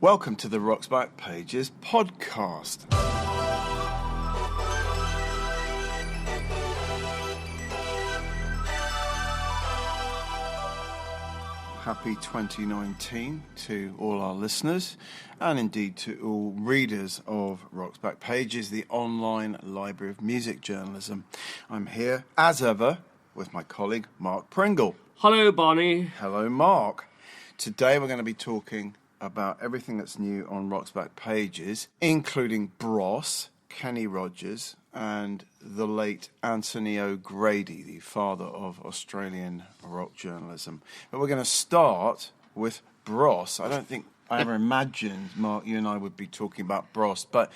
Welcome to the Rock's Back Pages podcast. Happy 2019 to all our listeners and indeed to all readers of Rock's Back Pages, the online library of music journalism. I'm here, as ever, with my colleague Mark Pringle. Hello, Barney. Hello, Mark. Today we're going to be talking about everything that's new on Rock's Back Pages, including Bros, Kenny Rogers, and the late Anthony O'Grady, the father of Australian rock journalism. But we're going to start with Bros. I don't think I ever imagined, Mark, you and I would be talking about Bros, but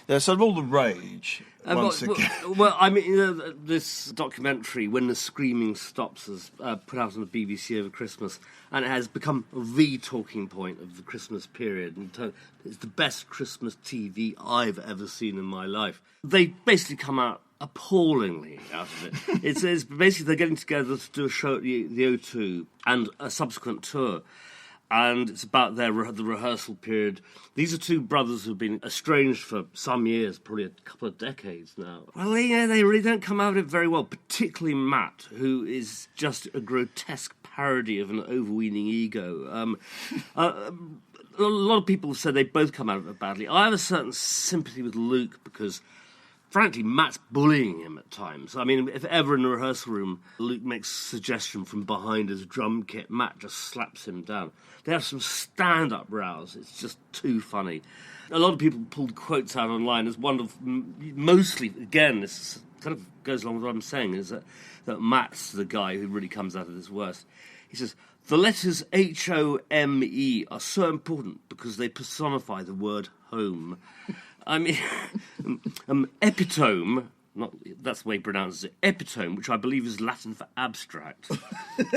there's sort of all the rage once again. Well, I mean, this documentary, When the Screaming Stops, was put out on the BBC over Christmas, and it has become the talking point of the Christmas period. And it's the best Christmas TV I've ever seen in my life. They basically come out appallingly out of it. It's basically they're getting together to do a show at the O2 and a subsequent tour. And it's about the rehearsal period. These are two brothers who've been estranged for some years, probably a couple of decades now. Well, they really don't come out of it very well, particularly Matt, who is just a grotesque parody of an overweening ego. A lot of people have said they both come out of it badly. I have a certain sympathy with Luke because, frankly, Matt's bullying him at times. I mean, if ever in the rehearsal room Luke makes a suggestion from behind his drum kit, Matt just slaps him down. They have some stand-up rows. It's just too funny. A lot of people pulled quotes out online as one of, mostly, again, this kind of goes along with what I'm saying, is that Matt's the guy who really comes out of this worst. He says, the letters H-O-M-E are so important because they personify the word home. I mean, epitome, that's the way he pronounces it, epitome, which I believe is Latin for abstract.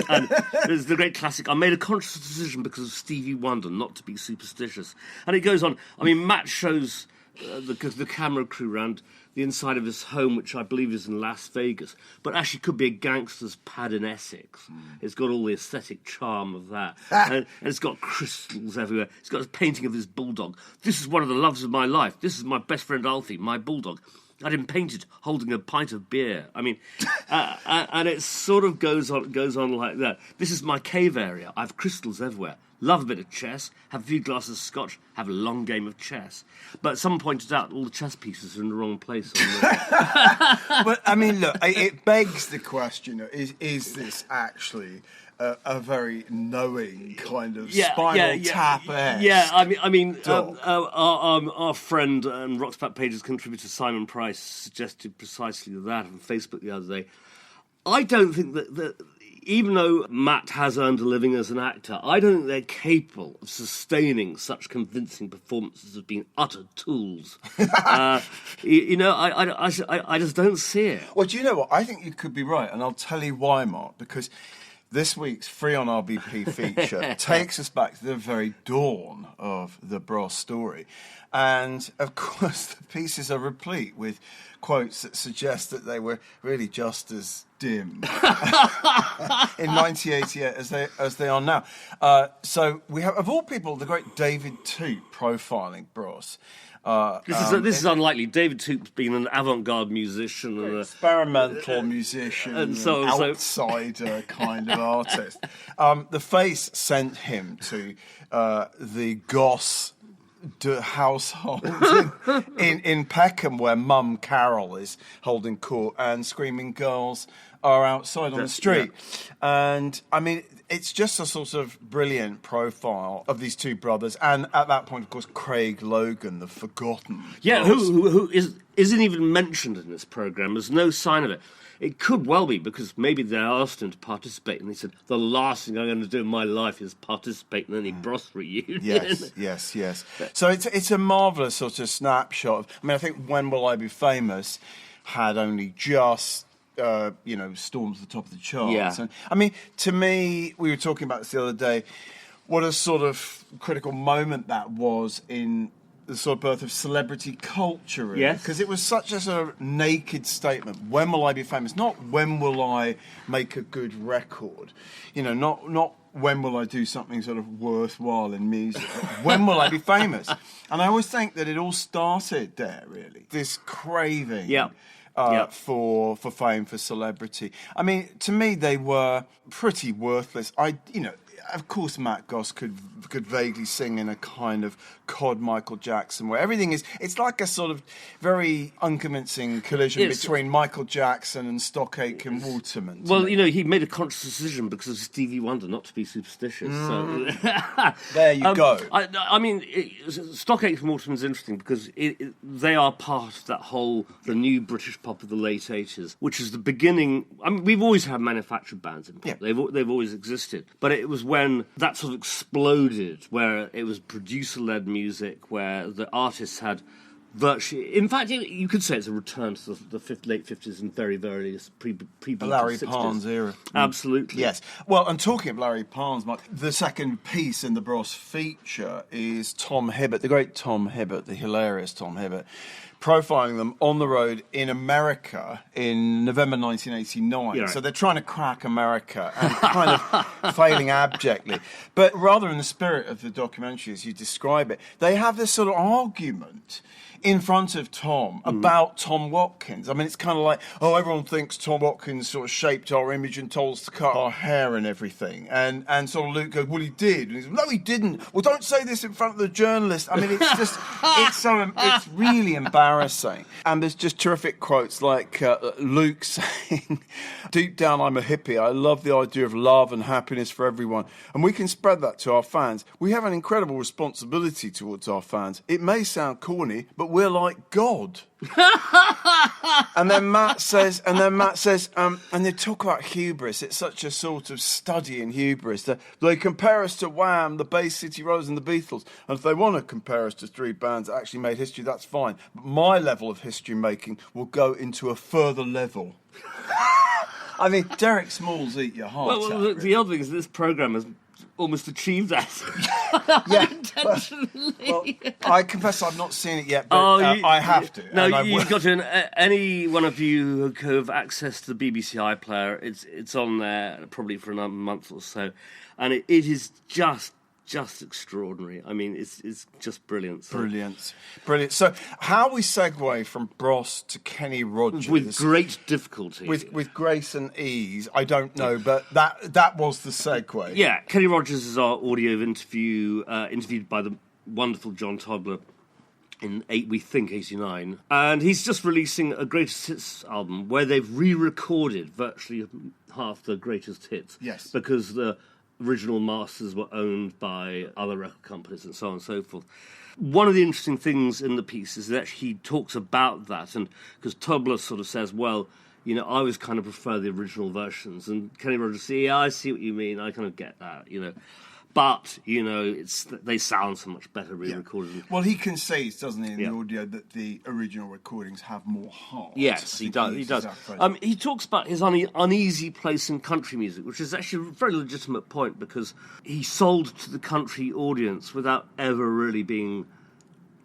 And there's the great classic, I made a conscious decision because of Stevie Wonder not to be superstitious. And it goes on. I mean, Matt shows the camera crew around the inside of his home, which I believe is in Las Vegas, but actually could be a gangster's pad in Essex. It's got all the aesthetic charm of that. And it's got crystals everywhere. It's got a painting of his bulldog. This is one of the loves of my life. This is my best friend Alfie, my bulldog. I had him painted holding a pint of beer. I mean, and it sort of goes on like that. This is my cave area. I have crystals everywhere. Love a bit of chess, have a few glasses of scotch, have a long game of chess. But someone pointed out all the chess pieces are in the wrong place. But, I mean, look, it begs the question, is this actually a very knowing kind of spinal tap-esque? Yeah, I mean, our friend and Rock's Back Pages contributor Simon Price suggested precisely that on Facebook the other day. I don't think that even though Matt has earned a living as an actor, I don't think they're capable of sustaining such convincing performances of being utter tools. I just don't see it. Well, do you know what? I think you could be right, and I'll tell you why, Mark, because this week's Free on RBP feature takes us back to the very dawn of the Bros story. And, of course, the pieces are replete with quotes that suggest that they were really just as dim in 1988 as they are now. So we have, of all people, the great David Toop profiling Bros. This is unlikely. David Toop's been an avant-garde musician, and experimental musician, and outsider kind of artist. The Face sent him to the Goss household in Peckham, where Mum Carol is holding court and screaming girls are outside on the street. Yeah. And I mean, it's just a sort of brilliant profile of these two brothers, and at that point, of course, Craig Logan, the forgotten. Yeah, who isn't even mentioned in this programme. There's no sign of it. It could well be because maybe they asked him to participate, and he said, the last thing I'm going to do in my life is participate in any Bros reunion. Yes. So it's a marvellous sort of snapshot. I mean, I think When Will I Be Famous had only just stormed to the top of the charts. Yeah. And, I mean, to me, we were talking about this the other day, what a sort of critical moment that was in the sort of birth of celebrity culture, really. Yes. Because it was such a sort of naked statement. When will I be famous? Not when will I make a good record? You know, not when will I do something sort of worthwhile in music? When will I be famous? And I always think that it all started there, really. This craving for fame, for celebrity. I mean, to me, they were pretty worthless. Of course, Matt Goss could vaguely sing in a kind of cod Michael Jackson where everything is. It's like a sort of very unconvincing collision between Michael Jackson and Stockache and Waterman. Well, he made a conscious decision because of Stevie Wonder not to be superstitious. So. There you go. I mean, Stockache and Waterman's interesting because they are part of that whole the new British pop of the late 80s, which is the beginning. I mean, we've always had manufactured bands in pop. Yeah. They've always existed, but it was when that sort of exploded, where it was producer-led music, where the artists had virtually... In fact, you could say it's a return to the late 50s and very, very pre-Beatles Larry 60s. Parnes era. Absolutely. Yes. Well, and talking of Larry Parnes, Mark, the second piece in the Bros feature is Tom Hibbert, the great Tom Hibbert, the hilarious Tom Hibbert, profiling them on the road in America in November 1989. Yeah. So they're trying to crack America and kind of failing abjectly. But rather in the spirit of the documentary, as you describe it, they have this sort of argument in front of Tom about Tom Watkins. I mean, it's kind of like, everyone thinks Tom Watkins sort of shaped our image and told us to cut our hair and everything. And sort of Luke goes, well, he did. And he's like, no, he didn't. Well, don't say this in front of the journalist. I mean, it's just, it's really embarrassing. And there's just terrific quotes like Luke saying, deep down, I'm a hippie. I love the idea of love and happiness for everyone. And we can spread that to our fans. We have an incredible responsibility towards our fans. It may sound corny, but we're like God. and then Matt says, and they talk about hubris. It's such a sort of study in hubris. They compare us to Wham, the Bay City Rollers and the Beatles. And if they want to compare us to three bands that actually made history, that's fine. But my level of history making will go into a further level. I mean, Derek Smalls eat your heart out. Well, the other thing is this programme has almost achieved that. Intentionally. Well, I confess I've not seen it yet, but I have to. No, you've got to. Any one of you who have access to the BBC iPlayer, it's on there probably for another month or so, and it is just extraordinary. I mean, it's just brilliant. So. Brilliant. So, how we segue from Bros to Kenny Rogers with great difficulty, with grace and ease, I don't know, but that was the segue. Yeah, Kenny Rogers is our audio interview, interviewed by the wonderful John Tobler in 89, and he's just releasing a greatest hits album where they've re-recorded virtually half the greatest hits. Yes, because the original masters were owned by other record companies and so on and so forth. One of the interesting things in the piece is that he talks about that, and because Tobler sort of says, well, I always kind of prefer the original versions, and Kenny Rogers says, yeah, I see what you mean, I kind of get that, But, they sound so much better re-recorded. Yeah. Well, he concedes, doesn't he, in the audio, that the original recordings have more heart. Yes, he does. He talks about his uneasy place in country music, which is actually a very legitimate point, because he sold to the country audience without ever really being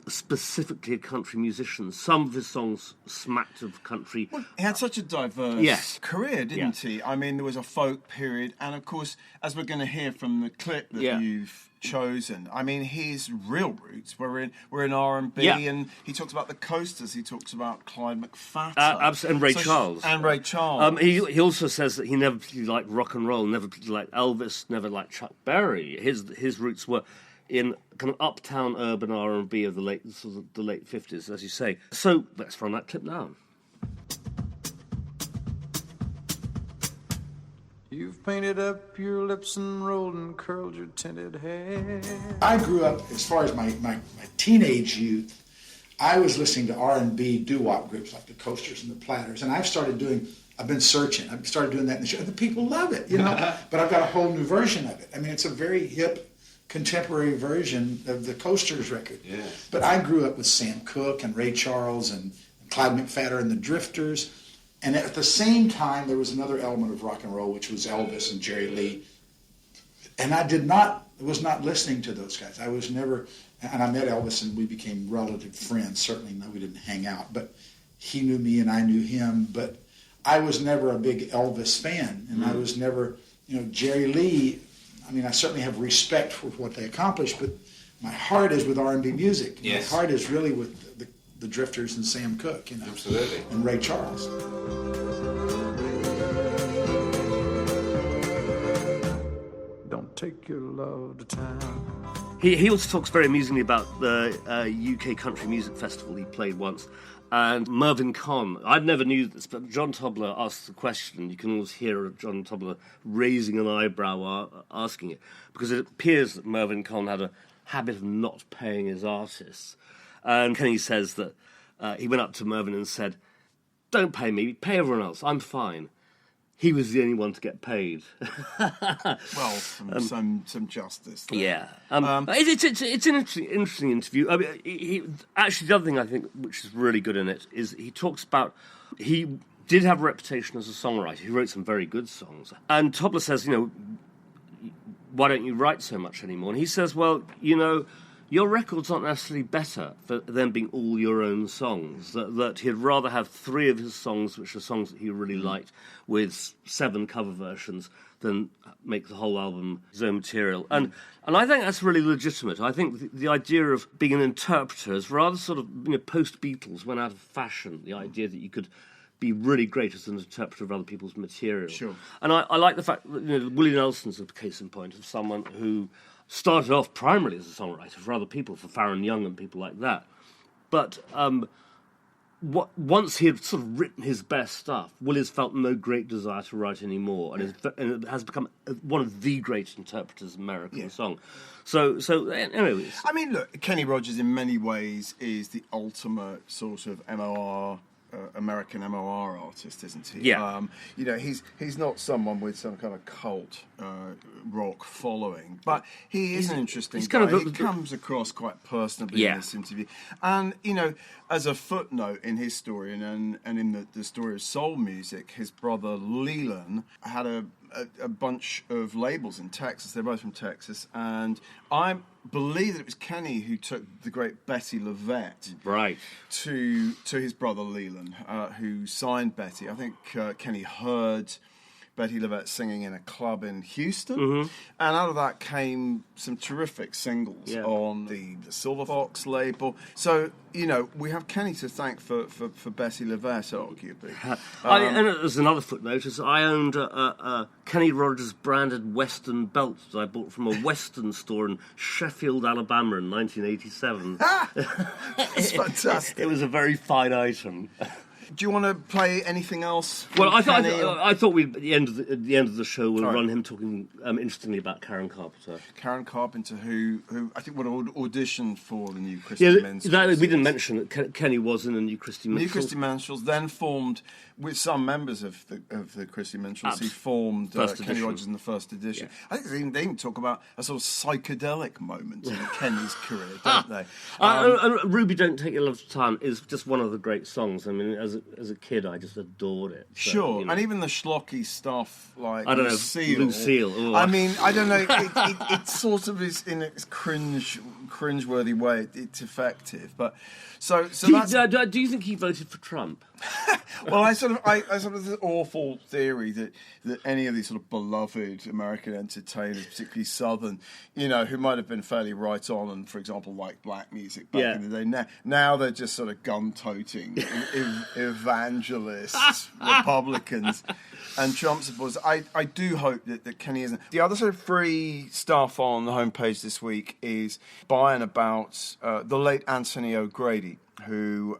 specifically a country musician. Some of his songs smacked of country. Well, he had such a diverse career, didn't he? I mean, there was a folk period, and of course, as we're going to hear from the clip that you've chosen, I mean, his real roots were in R&B, and he talks about the Coasters, he talks about Clyde McPhatter. And Ray Charles. And Ray Charles. He also says that he never particularly liked rock and roll, never particularly liked Elvis, never liked Chuck Berry. His roots were in kind of uptown urban R&B of the late 50s, as you say. So let's run that clip now. You've painted up your lips and rolled and curled your tinted hair. I grew up, as far as my teenage youth, I was listening to R&B doo-wop groups like the Coasters and the Platters, and I've started doing that in the show. The people love it, but I've got a whole new version of it. I mean, it's a very hip, contemporary version of the Coasters record. Yeah. But I grew up with Sam Cooke and Ray Charles and Clyde McPhatter and the Drifters. And at the same time, there was another element of rock and roll, which was Elvis and Jerry Lee. And I was not listening to those guys. I was never, and I met Elvis and we became relative friends. Certainly, no, we didn't hang out, but he knew me and I knew him. But I was never a big Elvis fan, and I was never, Jerry Lee, I mean, I certainly have respect for what they accomplished, but my heart is with R&B music. Yes. My heart is really with the Drifters and Sam Cooke, Absolutely. and Ray Charles. Don't take your love to town. He also talks very amusingly about the UK Country Music Festival he played once. And Mervyn Conn, I never knew this, but John Tobler asked the question. You can always hear John Tobler raising an eyebrow asking it, because it appears that Mervyn Conn had a habit of not paying his artists. And Kenny says that he went up to Mervyn and said, "Don't pay me, pay everyone else, I'm fine." He was the only one to get paid. Well, some justice there. Yeah. It's an interesting interview. I mean, actually, the other thing I think which is really good in it is he talks about... He did have a reputation as a songwriter. He wrote some very good songs. And Tobler says, why don't you write so much anymore? And he says, well, your records aren't necessarily better for them being all your own songs. That he'd rather have 3 of his songs, which are songs that he really liked, with 7 cover versions, than make the whole album his own material. And I think that's really legitimate. I think the idea of being an interpreter is rather sort of, post-Beatles went out of fashion, the idea that you could be really great as an interpreter of other people's material. Sure. And I like the fact that Willie Nelson's a case in point of someone who started off primarily as a songwriter for other people, for Farron Young and people like that. But once he had sort of written his best stuff, Willie's felt no great desire to write anymore, and has become one of the great interpreters of American song. So anyways. I mean, look, Kenny Rogers in many ways is the ultimate sort of MOR, American MOR artist, isn't he? Yeah. He's not someone with some kind of cult rock following, but he's an interesting guy. He comes across quite personably in this interview. And, as a footnote in his story and in the story of soul music, his brother Leland had a bunch of labels in Texas. They're both from Texas. And I believe that it was Kenny who took the great Betty LaVette to his brother Leland, who signed Betty. I think Kenny heard Betty LaVette singing in a club in Houston, and out of that came some terrific singles on the Silver Fox label. So, we have Kenny to thank for Betty LaVette, arguably. And there's another footnote, is I owned a Kenny Rogers branded Western belt that I bought from a Western store in Sheffield, Alabama in 1987. It's fantastic. It was a very fine item. Do you want to play anything else? Well, I thought we'd at the end of the show we'll run him talking interestingly about Karen Carpenter. Karen Carpenter, who I think would auditioned for the New Christy Minstrels. We didn't mention that Kenny was in the New Christy Minstrels. New Christy Minstrels then formed with some members of the Christy Minstrels. He formed Kenny Rogers in the first edition. Yeah. I think they even talk about a sort of psychedelic moment in Kenny's career, don't they? And Ruby Don't Take Your Love to Time is just one of the great songs. I mean, as a kid, I just adored it. So, sure, and even the schlocky stuff like I don't Lucille. Ooh. I mean, I don't know. It sort of is in its cringeworthy way. It's effective, but so do you think he voted for Trump? Well, I sort of this awful theory that any of these sort of beloved American entertainers, particularly Southern, who might have been fairly right on and, for example, like black music back in the day, now they're just sort of gun-toting evangelists, Republicans, and Trump supporters. I do hope that Kenny isn't. The other sort of free stuff on the homepage this week is by and about the late Anthony O'Grady, who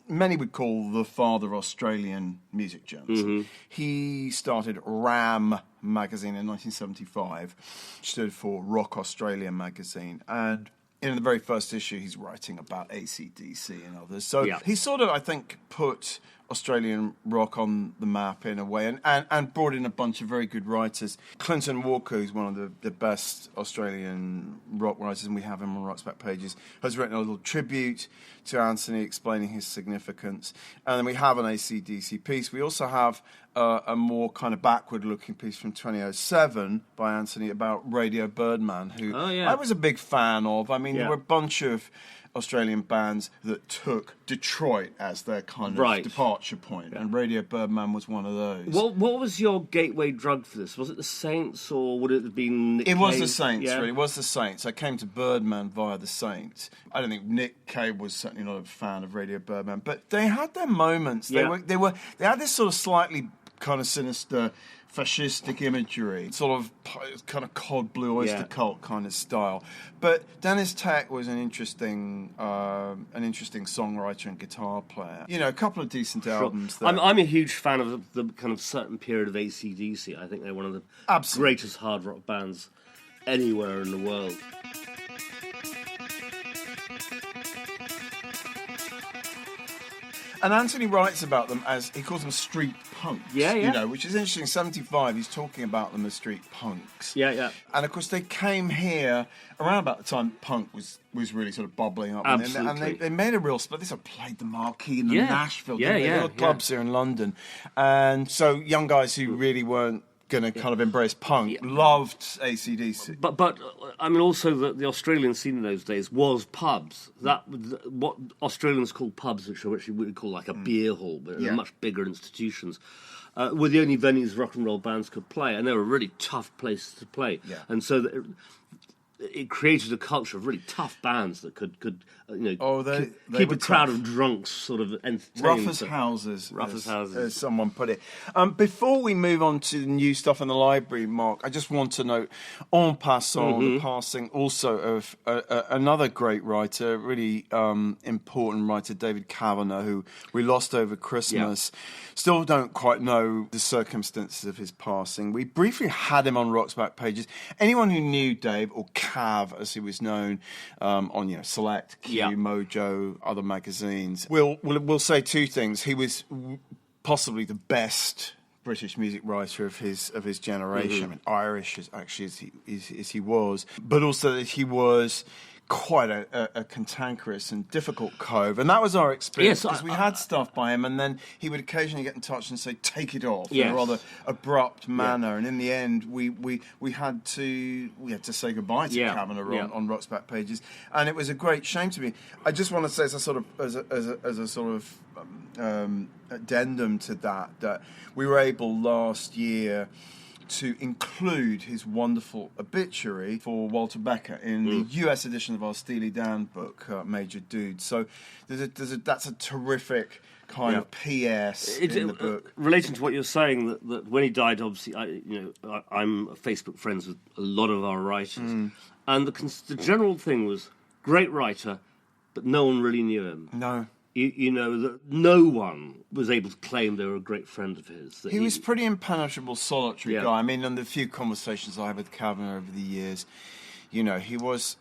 many would call the father of Australian music journalism. Mm-hmm. He started RAM magazine in 1975, which stood for Rock Australia magazine, and in the very first issue, he's writing about AC/DC and others. So he sort of, I think, put Australian rock on the map in a way, and brought in a bunch of very good writers. Clinton Walker, who's one of the best Australian rock writers, and we have him on Rock's back pages, has written a little tribute to Anthony explaining his significance. And then we have an AC/DC piece. We also have a more kind of backward-looking piece from 2007 by Anthony about Radio Birdman, who I was a big fan of. I mean, there were a bunch of Australian bands that took Detroit as their kind of departure point, and Radio Birdman was one of those. What was your gateway drug for this? Was it the Saints, or would it have been Nick It Cave? was the Saints, really. It was the Saints. I came to Birdman via the Saints. I don't think Nick Cave was certainly not a fan of Radio Birdman, but they had their moments. They had this sort of slightly kind of sinister fascistic imagery, sort of kind of cod blue oyster cult kind of style. But Dennis Tech was an interesting songwriter and guitar player. You know, a couple of decent albums there. I'm a huge fan of the kind of certain period of AC/DC. I think they're one of the greatest hard rock bands anywhere in the world. And Anthony writes about them as, he calls them street punks. Yeah. You know, which is interesting. 75, he's talking about them as street punks. Yeah. And of course, they came here around about the time punk was really sort of bubbling up. Absolutely. And they made a real split. They sort of played the Marquee in Nashville. They had clubs here in London. And so young guys who really weren't going to kind of embrace punk loved AC/DC. But I mean, also the Australian scene in those days was pubs. What Australians call pubs, which we would call like a beer hall, but much bigger institutions, were the only venues rock and roll bands could play, and they were really tough places to play. Yeah. And so it created a culture of really tough bands that could keep a crowd of drunks sort of entertained. Rough as houses, as someone put it. Before we move on to the new stuff in the library, Mark, I just want to note, en passant, the passing also of another great writer, really important writer, David Kavanagh, who we lost over Christmas. Still don't quite know the circumstances of his passing. We briefly had him on Rock's Back Pages. Anyone who knew Dave, or Cav as he was known, on Select, Q, Mojo, other magazines, will say two things. He was possibly the best British music writer of his generation. I mean, Irish as he was, but also that he was quite a cantankerous and difficult cove, and that was our experience, because we had stuff by him, and then he would occasionally get in touch and say, take it off, in a rather abrupt manner, and in the end we had to say goodbye to Kavanagh on Rock's Back Pages, and it was a great shame to me. I just want to say, as a sort of addendum to that we were able last year to include his wonderful obituary for Walter Becker in the US edition of our Steely Dan book, Major Dude. So that's a terrific kind of PS in the book. Relating to what you're saying, that when he died, obviously, I'm Facebook friends with a lot of our writers, and the general thing was, great writer, but no one really knew him. No. You know, that no one was able to claim they were a great friend of his. He was pretty impenetrable, solitary guy. I mean, in the few conversations I had with Kavanagh over the years, he was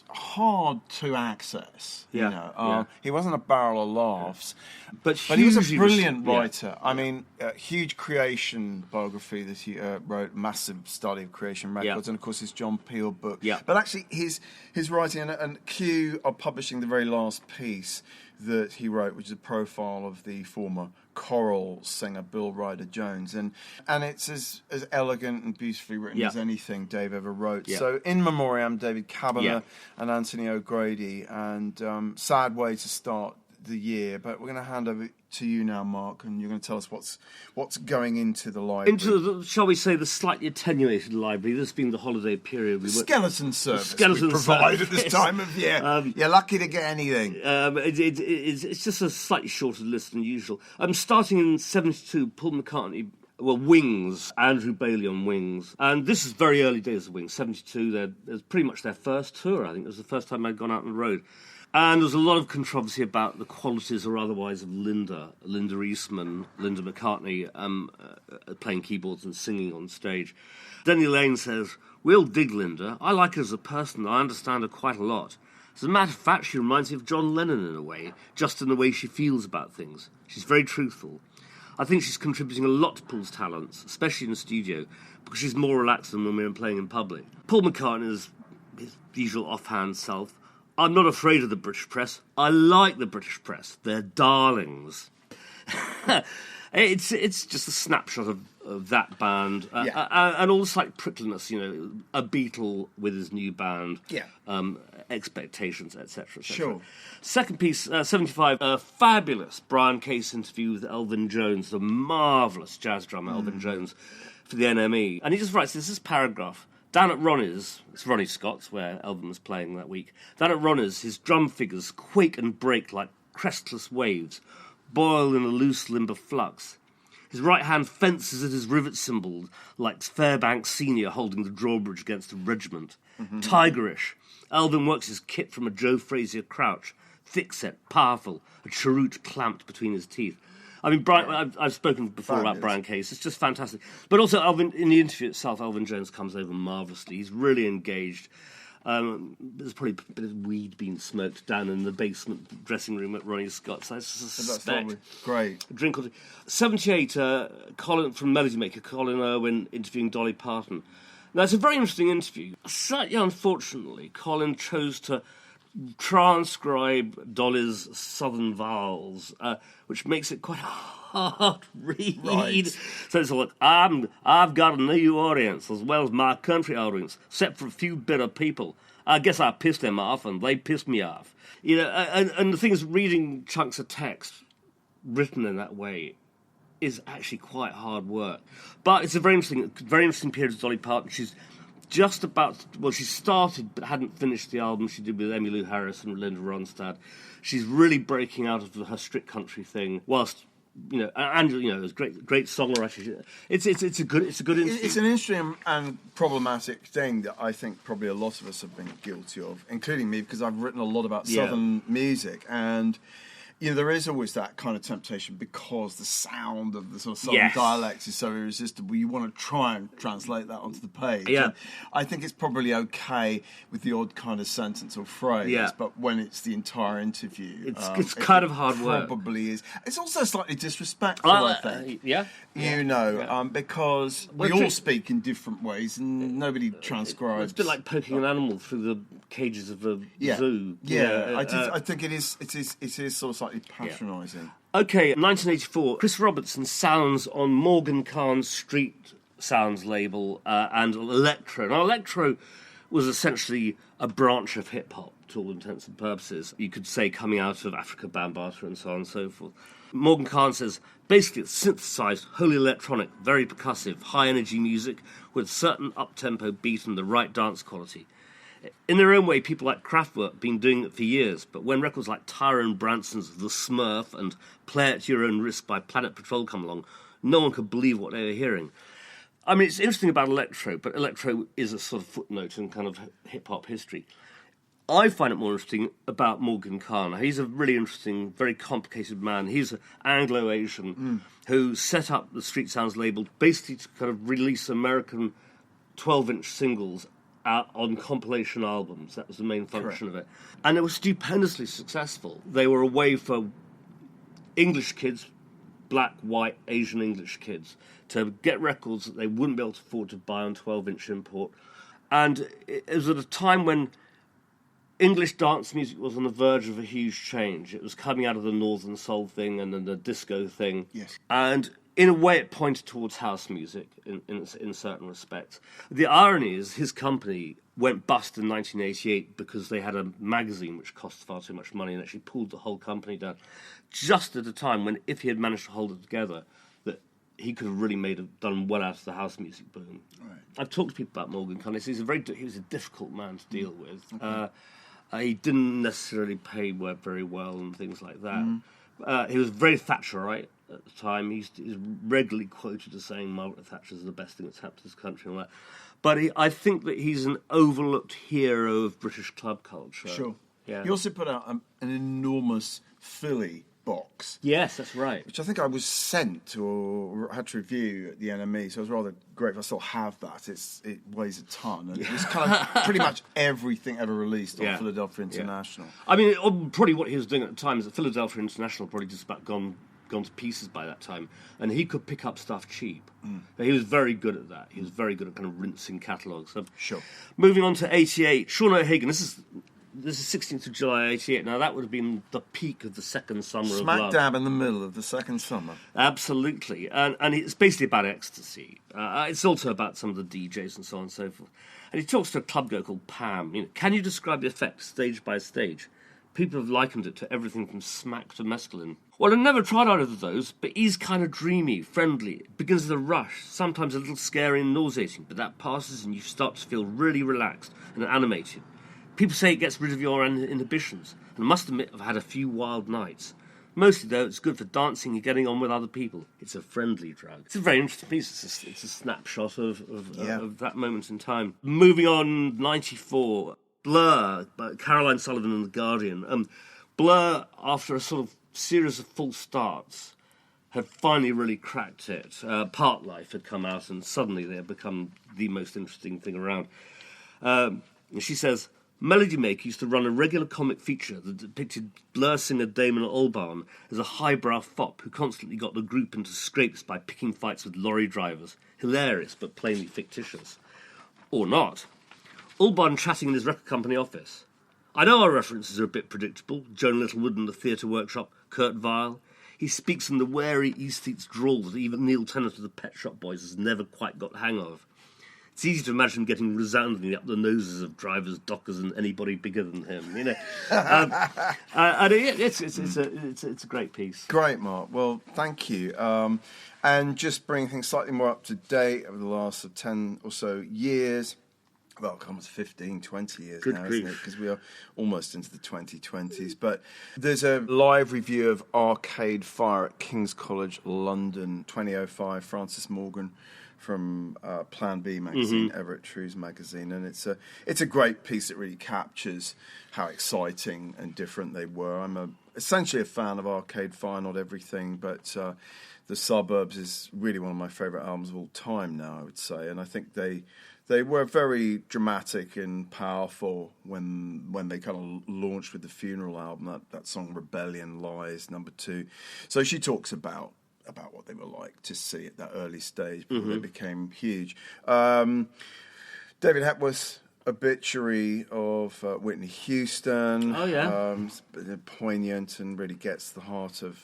hard to access. He wasn't a barrel of laughs, but he was a brilliant writer. I mean, huge Creation biography that he wrote, massive study of Creation records, and of course his John Peel book. But actually, his writing, and Q are publishing the very last piece that he wrote, which is a profile of the former choral singer Bill Ryder Jones, and it's as elegant and beautifully written as anything Dave ever wrote. So in memoriam, David Kavanagh and Anthony O'Grady, and sad way to start the year, but we're going to hand over to you now, Mark, and you're going to tell us what's going into the library. Into shall we say, the slightly attenuated library. This being the holiday period, skeleton service we provide at this time of year. You're lucky to get anything. It's just a slightly shorter list than usual. I'm starting in 72. Paul McCartney. Wings, Andrew Bailey on Wings. And this is very early days of Wings, 72. There's pretty much their first tour, I think. It was the first time they'd gone out on the road. And there was a lot of controversy about the qualities or otherwise of Linda Eastman, Linda McCartney, playing keyboards and singing on stage. Denny Lane says, "We all dig Linda. I like her as a person. I understand her quite a lot. As a matter of fact, she reminds me of John Lennon in a way, just in the way she feels about things. She's very truthful. I think she's contributing a lot to Paul's talents, especially in the studio, because she's more relaxed than when we're playing in public. Paul McCartney is his usual offhand self. I'm not afraid of the British press. I like the British press. They're darlings." It's just a snapshot that band, and all the slight prickliness, a Beatle with his new band, expectations, etc. Sure. Second piece, 75, a fabulous Brian Case interview with Elvin Jones, the marvellous jazz drummer Elvin Jones, for the NME. And he just writes this paragraph. Down at Ronnie's, it's Ronnie Scott's, where Elvin was playing that week. Down at Ronnie's, his drum figures quake and break like crestless waves, boil in a loose limber flux. His right hand fences at his rivet cymbal like Fairbanks Senior holding the drawbridge against a regiment. Tigerish, Elvin works his kit from a Joe Frazier crouch, thick-set, powerful, a cheroot clamped between his teeth. I mean, I've spoken before about Brian Case. It's just fantastic. But also, Elvin, in the interview itself, Elvin Jones comes over marvellously. He's really engaged. There's probably a bit of weed being smoked down in the basement dressing room at Ronnie Scott's. I suspect. That's great. A drink or two. 78, Colin from Melody Maker, Colin Irwin interviewing Dolly Parton. Now, it's a very interesting interview. Slightly unfortunately, Colin chose to transcribe Dolly's southern vowels, which makes it quite a hard read. Right. So it's like, I've got a new audience as well as my country audience, except for a few bitter people. I guess I pissed them off and they pissed me off. And the thing is, reading chunks of text written in that way is actually quite hard work. But it's a very interesting period of Dolly Parton. She's just about, she started but hadn't finished the album she did with Emmylou Harris and Linda Ronstadt. She's really breaking out of her strict country thing, whilst, Angela, is great songwriter. It's a good interview. It's an interesting and problematic thing that I think probably a lot of us have been guilty of, including me, because I've written a lot about Southern music, and there is always that kind of temptation because the sound of the sort of Southern dialect is so irresistible. You want to try and translate that onto the page. Yeah. And I think it's probably okay with the odd kind of sentence or phrase, but when it's the entire interview, it's kind of hard work. Probably is. It's also slightly disrespectful, I think. Because we all speak in different ways and nobody transcribes. It's a bit like poking an animal through the cages of a zoo. I think it is sort of slightly patronising. Okay, 1984, Chris Robertson sounds on Morgan Khan's Street Sounds label and electro. Now, electro was essentially a branch of hip-hop, to all intents and purposes. You could say coming out of Africa Bambaataa and so on and so forth. Morgan Khan says, basically it's synthesised, wholly electronic, very percussive, high-energy music with certain up-tempo beat and the right dance quality. In their own way, people like Kraftwerk have been doing it for years, but when records like Tyrone Branson's The Smurf and Play at Your Own Risk by Planet Patrol come along, no one could believe what they were hearing. I mean, it's interesting about electro, but electro is a sort of footnote in kind of hip-hop history. I find it more interesting about Morgan Khan. He's a really interesting, very complicated man. He's an Anglo-Asian who set up the Street Sounds label basically to kind of release American 12-inch singles out on compilation albums. That was the main function of it. And it was stupendously successful. They were a way for English kids, black, white, Asian English kids, to get records that they wouldn't be able to afford to buy on 12-inch import. And it was at a time when English dance music was on the verge of a huge change. It was coming out of the Northern Soul thing and then the disco thing. Yes. And in a way, it pointed towards house music in certain respects. The irony is his company went bust in 1988 because they had a magazine which cost far too much money and actually pulled the whole company down, just at a time when, if he had managed to hold it together, that he could have really done well out of the house music boom. Right. I've talked to people about Morgan Khan. He was a difficult man to deal with. Okay. He didn't necessarily pay very well and things like that. He was very Thatcherite at the time. He's regularly quoted as saying Margaret Thatcher is the best thing that's happened to this country and all that. But I think that he's an overlooked hero of British club culture. Sure. Yeah. He also put out an enormous Philly box. Yes, that's right. Which I think I was sent or had to review at the NME, so I was rather grateful. I still have that. It weighs a ton. And it's kind of pretty much everything ever released on Philadelphia International. I mean, probably what he was doing at the time is that Philadelphia International probably just about gone to pieces by that time, and he could pick up stuff cheap. He was very good at that. He was very good at kind of rinsing catalogues. Sure. Moving on to 88, Sean O'Hagan. This is This is 16th of July 88. Now, that would have been the peak of the second summer of Smack love. dab in the middle of the second summer. Absolutely. And it's basically about ecstasy. It's also about some of the DJs and so on and so forth. And he talks to a club girl called Pam. Can you describe the effect stage by stage? People have likened it to everything from smack to mescaline. Well, I've never tried either of those, but he's kind of dreamy, friendly. It begins with a rush, sometimes a little scary and nauseating, but that passes and you start to feel really relaxed and animated. People say it gets rid of your inhibitions, and I must admit I've had a few wild nights. Mostly, though, it's good for dancing and getting on with other people. It's a friendly drug. It's a very interesting piece. It's a snapshot of that moment in time. Moving on, 94... Blur, by Caroline Sullivan in The Guardian. Blur, after a sort of series of false starts, had finally really cracked it. Part Life had come out, and suddenly they had become the most interesting thing around. She says, Melody Maker used to run a regular comic feature that depicted Blur singer Damon Albarn as a highbrow fop who constantly got the group into scrapes by picking fights with lorry drivers. Hilarious, but plainly fictitious. Or not. Albarn chatting in his record company office. I know our references are a bit predictable. Joan Littlewood in the Theatre Workshop, Kurt Weill. He speaks in the wary East drawl that even Neil Tennant of the Pet Shop Boys has never quite got the hang of. It's easy to imagine getting resoundingly up the noses of drivers, dockers, and anybody bigger than him. And it's a great piece. Great, Mark. Well, thank you. And just bring things slightly more up to date over the last 10 or so years. Well, it comes 15, 20 years now, isn't it? Because we are almost into the 2020s. But there's a live review of Arcade Fire at King's College, London, 2005. Francis Morgan from Plan B magazine, Everett True's magazine. And it's a great piece that really captures how exciting and different they were. I'm essentially a fan of Arcade Fire, not everything, but The Suburbs is really one of my favourite albums of all time now, I would say. And I think they were very dramatic and powerful when they kind of launched with the Funeral album, that song Rebellion Lies, number 2. So she talks about what they were like to see at that early stage before they became huge. David Hepworth's obituary of Whitney Houston. Oh, yeah. Poignant and really gets the heart of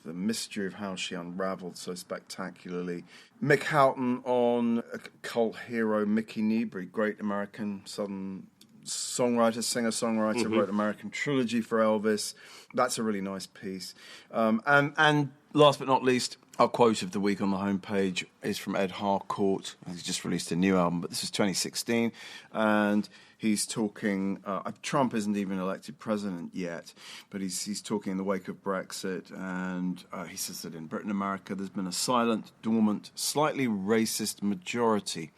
the mystery of how she unravelled so spectacularly. Mick Houghton on a cult hero, Mickey Niebuhr, great American Southern songwriter, singer-songwriter, wrote American Trilogy for Elvis. That's a really nice piece. And last but not least, our quote of the week on the homepage is from Ed Harcourt. He's just released a new album, but this is 2016, and he's talking. Trump isn't even elected president yet, but he's talking in the wake of Brexit, and he says that in Britain, America, there's been a silent, dormant, slightly racist majority,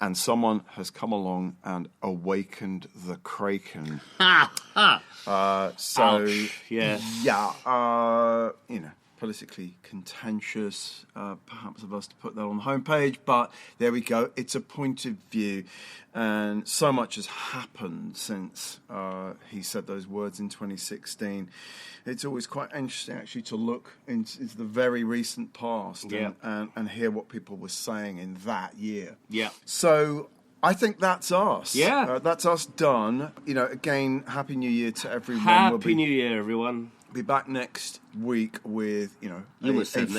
and someone has come along and awakened the kraken. Ouch. Yeah, politically contentious, perhaps of us to put that on the homepage, but there we go. It's a point of view, and so much has happened since he said those words in 2016. It's always quite interesting, actually, to look into the very recent past and hear what people were saying in that year. Yeah. So I think that's us. Yeah. That's us done. Again, Happy New Year to everyone. Happy New Year, everyone. Be back next week with, a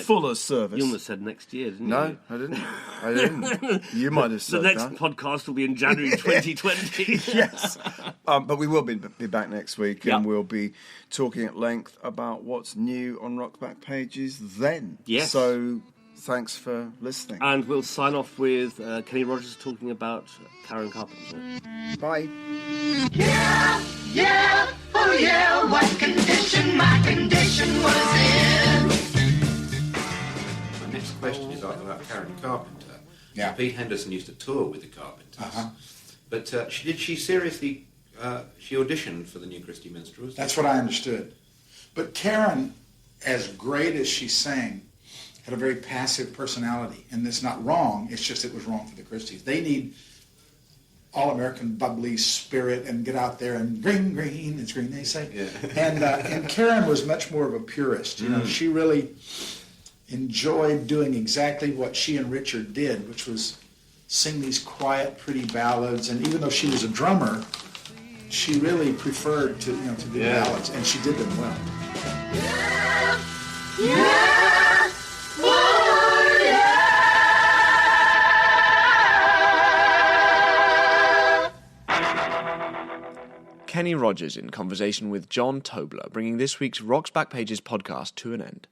fuller service. You almost said next year, didn't you? No, I didn't. You might have said that. The next podcast will be in January 2020. Yes. But we will be back next week, and we'll be talking at length about what's new on Rock Back Pages then. Yes. So thanks for listening. And we'll sign off with Kenny Rogers talking about Karen Carpenter. Bye. Yeah, oh yeah, what condition my condition was in. My next question is about Karen Carpenter. Yeah. Pete Henderson used to tour with the Carpenters. Uh-huh. But she seriously, she auditioned for the New Christy Minstrels? That's what I understood. But Karen, as great as she sang, had a very passive personality. And it's not wrong, it's just it was wrong for the Christies. They need all-American bubbly spirit and get out there and green, green, it's green, they say. Yeah. And Karen was much more of a purist. She really enjoyed doing exactly what she and Richard did, which was sing these quiet, pretty ballads. And even though she was a drummer, she really preferred to do ballads, and she did them well. Kenny Rogers in conversation with John Tobler, bringing this week's Rocks Back Pages podcast to an end.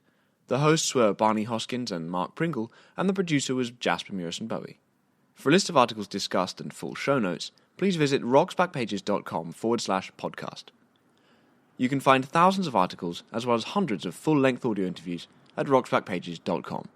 The hosts were Barney Hoskins and Mark Pringle, and the producer was Jasper Murison-Bowie. For a list of articles discussed and full show notes, please visit rocksbackpages.com/podcast. You can find thousands of articles, as well as hundreds of full-length audio interviews, at rocksbackpages.com.